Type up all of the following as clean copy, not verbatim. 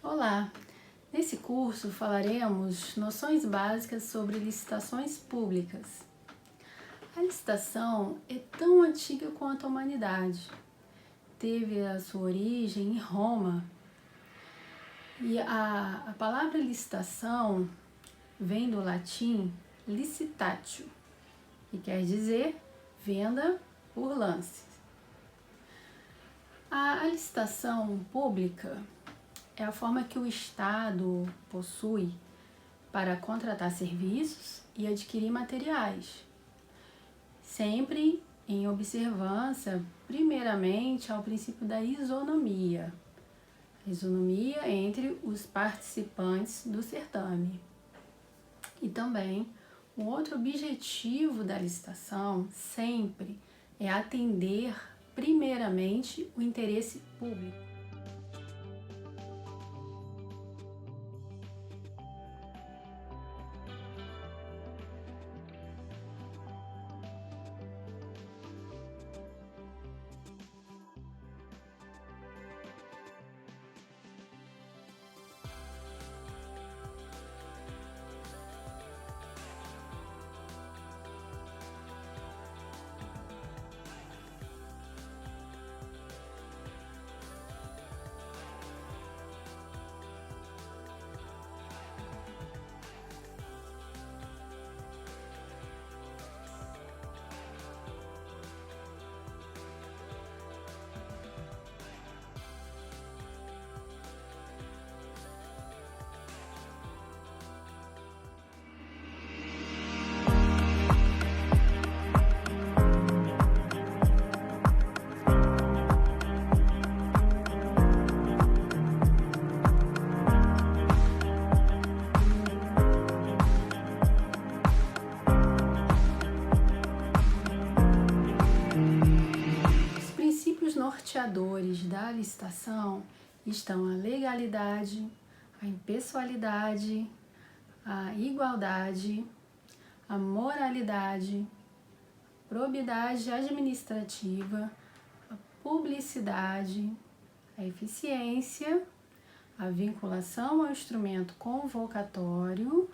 Olá! Nesse curso falaremos noções básicas sobre licitações públicas. A licitação é tão antiga quanto a humanidade. Teve a sua origem em Roma. E a palavra licitação vem do latim licitatio, que quer dizer venda por lance. A licitação pública é a forma que o Estado possui para contratar serviços e adquirir materiais, sempre em observância, primeiramente, ao princípio da isonomia. A isonomia entre os participantes do certame. E também, um outro objetivo da licitação sempre é atender, primeiramente, o interesse público. Norteadores da licitação estão a legalidade, a impessoalidade, a igualdade, a moralidade, a probidade administrativa, a publicidade, a eficiência, a vinculação ao instrumento convocatório,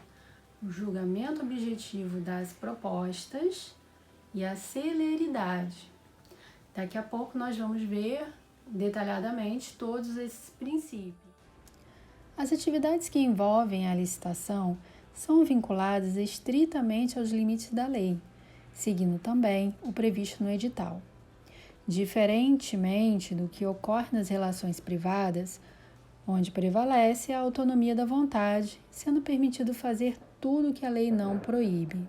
o julgamento objetivo das propostas e a celeridade. Daqui a pouco nós vamos ver detalhadamente todos esses princípios. As atividades que envolvem a licitação são vinculadas estritamente aos limites da lei, seguindo também o previsto no edital. Diferentemente do que ocorre nas relações privadas, onde prevalece a autonomia da vontade, sendo permitido fazer tudo o que a lei não proíbe.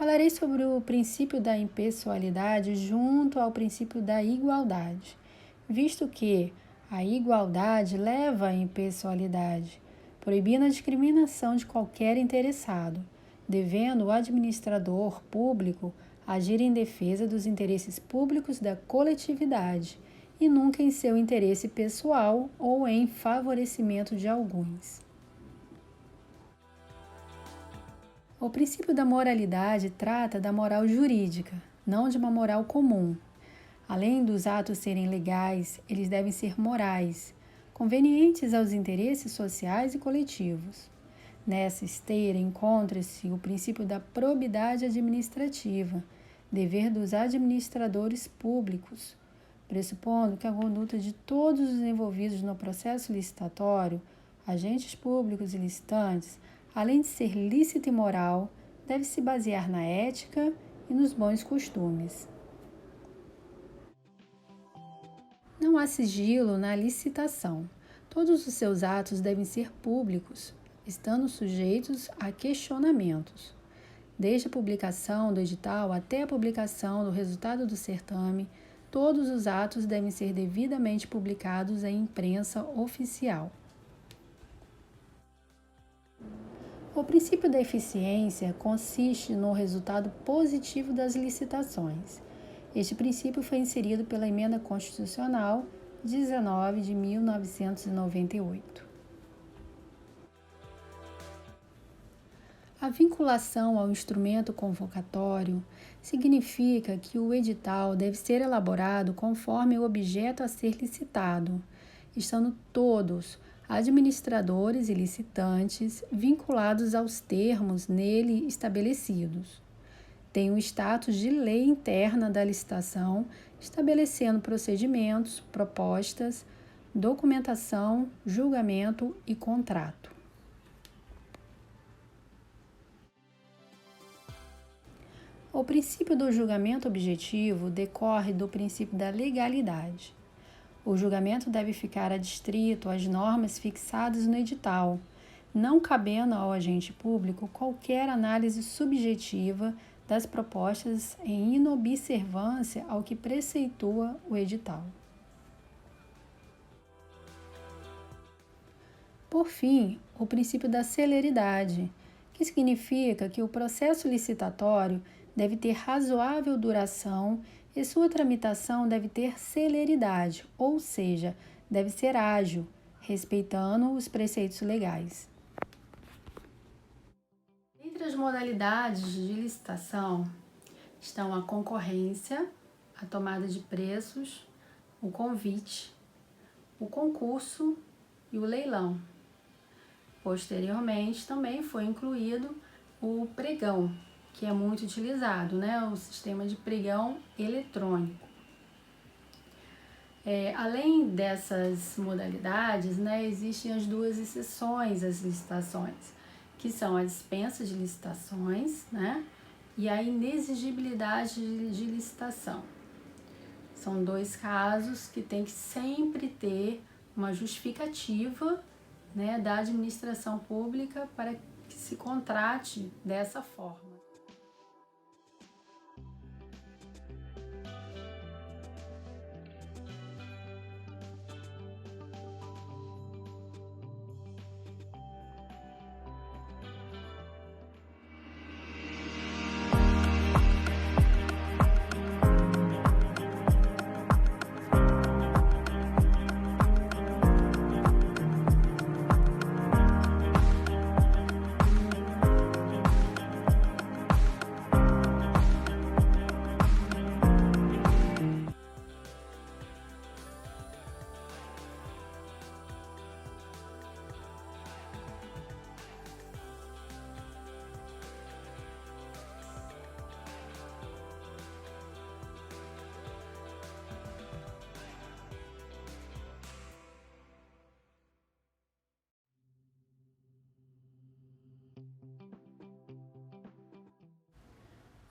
Falarei sobre o princípio da impessoalidade junto ao princípio da igualdade, visto que a igualdade leva à impessoalidade, proibindo a discriminação de qualquer interessado, devendo o administrador público agir em defesa dos interesses públicos da coletividade e nunca em seu interesse pessoal ou em favorecimento de alguns. O princípio da moralidade trata da moral jurídica, não de uma moral comum. Além dos atos serem legais, eles devem ser morais, convenientes aos interesses sociais e coletivos. Nessa esteira encontra-se o princípio da probidade administrativa, dever dos administradores públicos, pressupondo que a conduta de todos os envolvidos no processo licitatório, agentes públicos e licitantes, além de ser lícita e moral, deve se basear na ética e nos bons costumes. Não há sigilo na licitação. Todos os seus atos devem ser públicos, estando sujeitos a questionamentos. Desde a publicação do edital até a publicação do resultado do certame, todos os atos devem ser devidamente publicados em imprensa oficial. O princípio da eficiência consiste no resultado positivo das licitações. Este princípio foi inserido pela Emenda Constitucional 19 de 1998. A vinculação ao instrumento convocatório significa que o edital deve ser elaborado conforme o objeto a ser licitado, estando todos, administradores e licitantes, vinculados aos termos nele estabelecidos. Tem o status de lei interna da licitação, estabelecendo procedimentos, propostas, documentação, julgamento e contrato. O princípio do julgamento objetivo decorre do princípio da legalidade. O julgamento deve ficar adstrito às normas fixadas no edital, não cabendo ao agente público qualquer análise subjetiva das propostas em inobservância ao que preceitua o edital. Por fim, o princípio da celeridade, que significa que o processo licitatório deve ter razoável duração e sua tramitação deve ter celeridade, ou seja, deve ser ágil, respeitando os preceitos legais. Entre as modalidades de licitação estão a concorrência, a tomada de preços, o convite, o concurso e o leilão. Posteriormente, também foi incluído o pregão, que é muito utilizado, o sistema de pregão eletrônico. Além dessas modalidades, existem as duas exceções às licitações, que são a dispensa de licitações, e a inexigibilidade de licitação. São dois casos que tem que sempre ter uma justificativa, da administração pública para que se contrate dessa forma.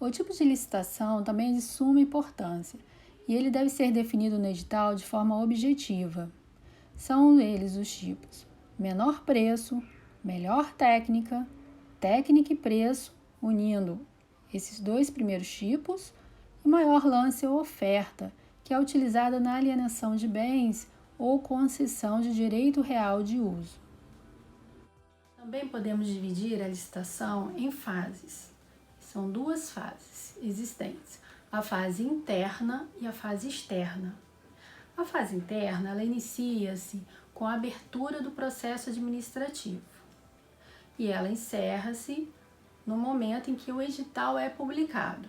O tipo de licitação também é de suma importância e ele deve ser definido no edital de forma objetiva. São eles os tipos: menor preço, melhor técnica, técnica e preço, unindo esses dois primeiros tipos, e maior lance ou oferta, que é utilizada na alienação de bens ou concessão de direito real de uso. Também podemos dividir a licitação em fases. São duas fases existentes, a fase interna e a fase externa. A fase interna, ela inicia-se com a abertura do processo administrativo e ela encerra-se no momento em que o edital é publicado.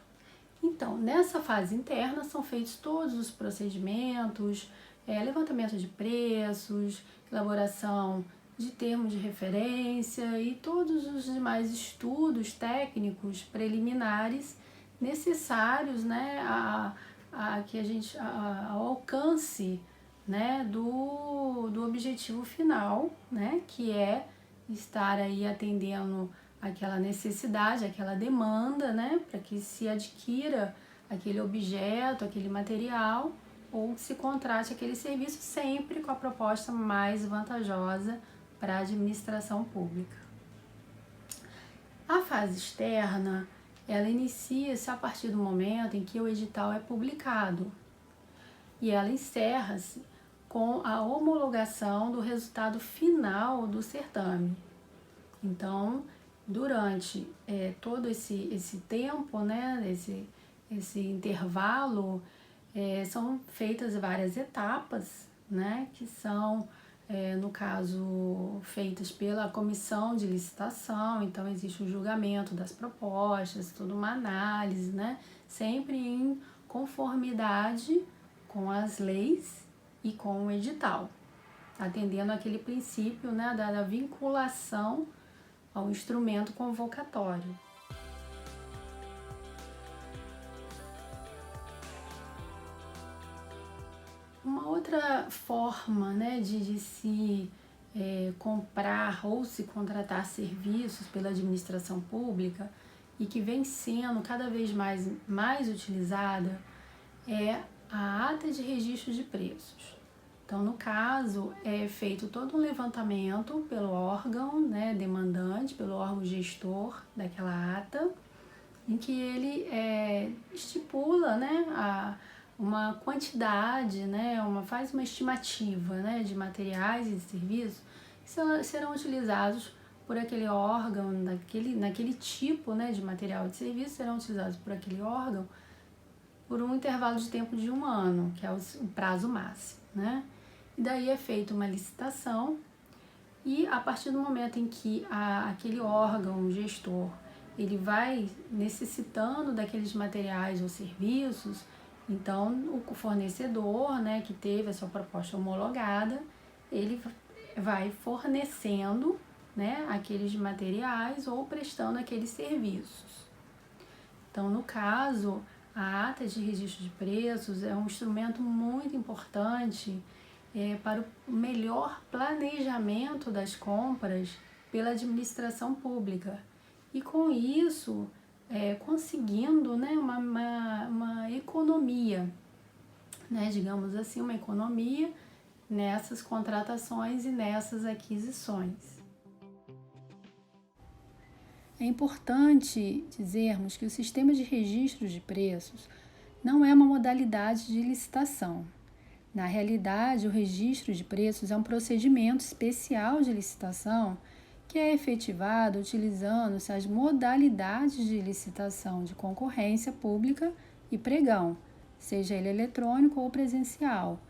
Então, nessa fase interna são feitos todos os procedimentos, levantamento de preços, elaboração de termos de referência e todos os demais estudos técnicos preliminares necessários, ao alcance, do objetivo final, que é estar aí atendendo aquela necessidade, aquela demanda, para que se adquira aquele objeto, aquele material ou se contrate aquele serviço sempre com a proposta mais vantajosa para a administração pública. A fase externa, ela inicia-se a partir do momento em que o edital é publicado e ela encerra-se com a homologação do resultado final do certame. Então, durante todo esse tempo, esse intervalo, são feitas várias etapas, que são no caso, feitas pela comissão de licitação, então existe um julgamento das propostas, toda uma análise, né? Sempre em conformidade com as leis e com o edital, atendendo aquele princípio, né, da vinculação ao instrumento convocatório. Uma outra forma, né, de se comprar ou se contratar serviços pela administração pública e que vem sendo cada vez mais utilizada é a ata de registro de preços. Então, no caso, é feito todo um levantamento pelo órgão, né, demandante, pelo órgão gestor daquela ata, em que ele estipula, né, uma quantidade, né, faz uma estimativa, né, de materiais e de serviços que serão utilizados por aquele órgão, naquele tipo, né, de material e de serviço, serão utilizados por aquele órgão por um intervalo de tempo de 1 ano, que é o prazo máximo, né? E daí é feita uma licitação e a partir do momento em que aquele órgão gestor ele vai necessitando daqueles materiais ou serviços, então o fornecedor, né, que teve a sua proposta homologada, ele vai fornecendo, né, aqueles materiais ou prestando aqueles serviços. Então, no caso, a ata de registro de preços é um instrumento muito importante para o melhor planejamento das compras pela administração pública. E com isso, conseguindo, né, uma economia, né, digamos assim, uma economia nessas contratações e nessas aquisições. É importante dizermos que o sistema de registro de preços não é uma modalidade de licitação. Na realidade, o registro de preços é um procedimento especial de licitação que é efetivado utilizando-se as modalidades de licitação de concorrência pública e pregão, seja ele eletrônico ou presencial,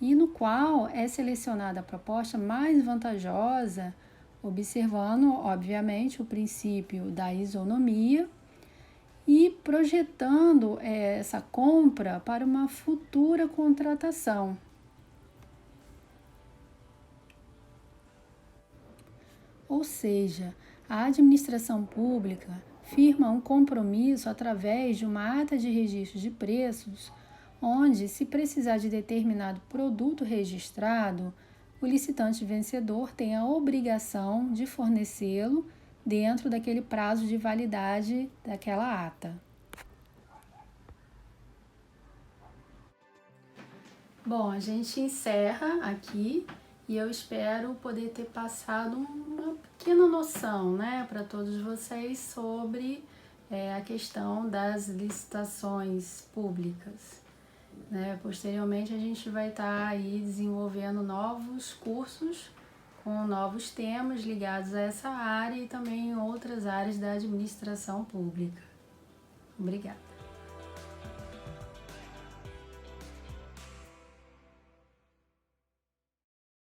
e no qual é selecionada a proposta mais vantajosa, observando, obviamente, o princípio da isonomia e projetando essa compra para uma futura contratação. Ou seja, a administração pública firma um compromisso através de uma ata de registro de preços, onde, se precisar de determinado produto registrado, o licitante vencedor tem a obrigação de fornecê-lo dentro daquele prazo de validade daquela ata. Bom, a gente encerra aqui e eu espero poder ter passado uma pequena noção, né, para todos vocês sobre a questão das licitações públicas. Posteriormente a gente vai estar aí desenvolvendo novos cursos com novos temas ligados a essa área e também em outras áreas da administração pública. Obrigada.